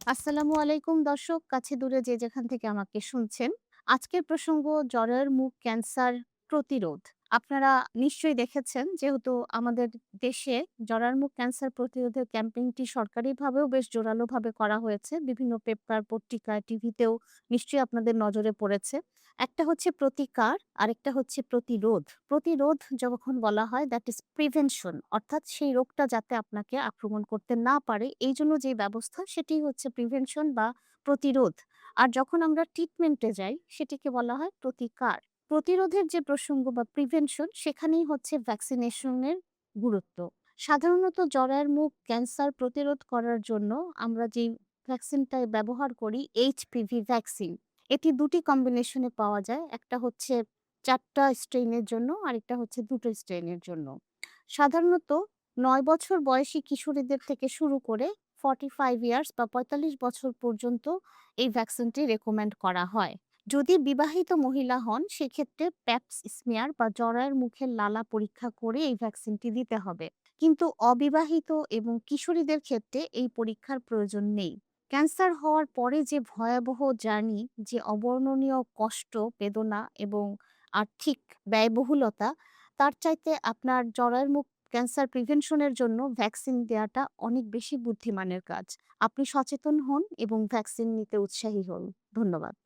আসসালামু আলাইকুম দর্শক, কাছে দূরে যে যেখান থেকে আমাকে শুনছেন। আজকের প্রসঙ্গ জরায়ুর মুখ ক্যান্সার প্রতিরোধ। আপনারা নিশ্চয়ই দেখেছেন, যেহেতু আমাদের দেশে জরায়ুর মুখ ক্যান্সার প্রতিরোধের ক্যাম্পেইনটি সরকারিভাবেও বেশ জোরালোভাবে করা হয়েছে। বিভিন্ন পেপার, পত্রিকায়, টিভিতেও নিশ্চয়ই আপনাদের নজরে পড়েছে। একটা হচ্ছে প্রতিকার, আরেকটা হচ্ছে প্রতিরোধ। প্রতিরোধ যখন বলা হয়, দ্যাট ইজ প্রিভেনশন, অর্থাৎ সেই রোগটা যাতে আপনাকে আক্রমণ করতে না পারে এইজন্য যে ব্যবস্থা সেটি হচ্ছে প্রিভেনশন বা প্রতিরোধ। আর যখন আমরা ট্রিটমেন্টে যাই সেটিকে বলা হয় প্রতিকার। প্রতিরোধের যে প্রসঙ্গ বা প্রিভেনশন, সেখানেই হচ্ছে ভ্যাকসিনেশনের গুরুত্ব। সাধারণত জরায়ুর মুখ ক্যান্সার প্রতিরোধ করার জন্য আমরা যেই ভ্যাকসিনটা ব্যবহার করি, এইচপিভি ভ্যাকসিন। এটি ২ টি কম্বিনেশনে পাওয়া যায়। একটা হচ্ছে ৪ টা স্ট্রেইনের জন্য, আরেকটা হচ্ছে ২ টো স্ট্রেইনের জন্য। সাধারণত ৯ বছর বয়সী কিশোরীদের থেকে শুরু করে 45 ইয়ার্স বা ৪৫ বছর পর্যন্ত এই ভ্যাকসিনটি রেকমেন্ড করা হয়। যদি বিবাহিত মহিলা হন, সেক্ষেত্রে প্যাপস স্মিয়ার বা জরায়ুর মুখের লালা পরীক্ষা করে এই ভ্যাকসিনটি দিতে হবে। কিন্তু অবিবাহিত এবং কিশোরীদের ক্ষেত্রে এই পরীক্ষার প্রয়োজন নেই। ক্যান্সার হওয়ার পরে যে ভয়াবহ জার্নি, যে অবর্ণনীয় কষ্ট, বেদনা এবং আর্থিক ব্যয়বহুলতা, তার চাইতে আপনার জরায়ুর মুখ ক্যান্সার প্রিভেনশন এর জন্য ভ্যাকসিন দেয়াটা অনেক বেশি বুদ্ধিমানের কাজ। আপনি সচেতন হন এবং ভ্যাকসিন নিতে উৎসাহী হন। ধন্যবাদ।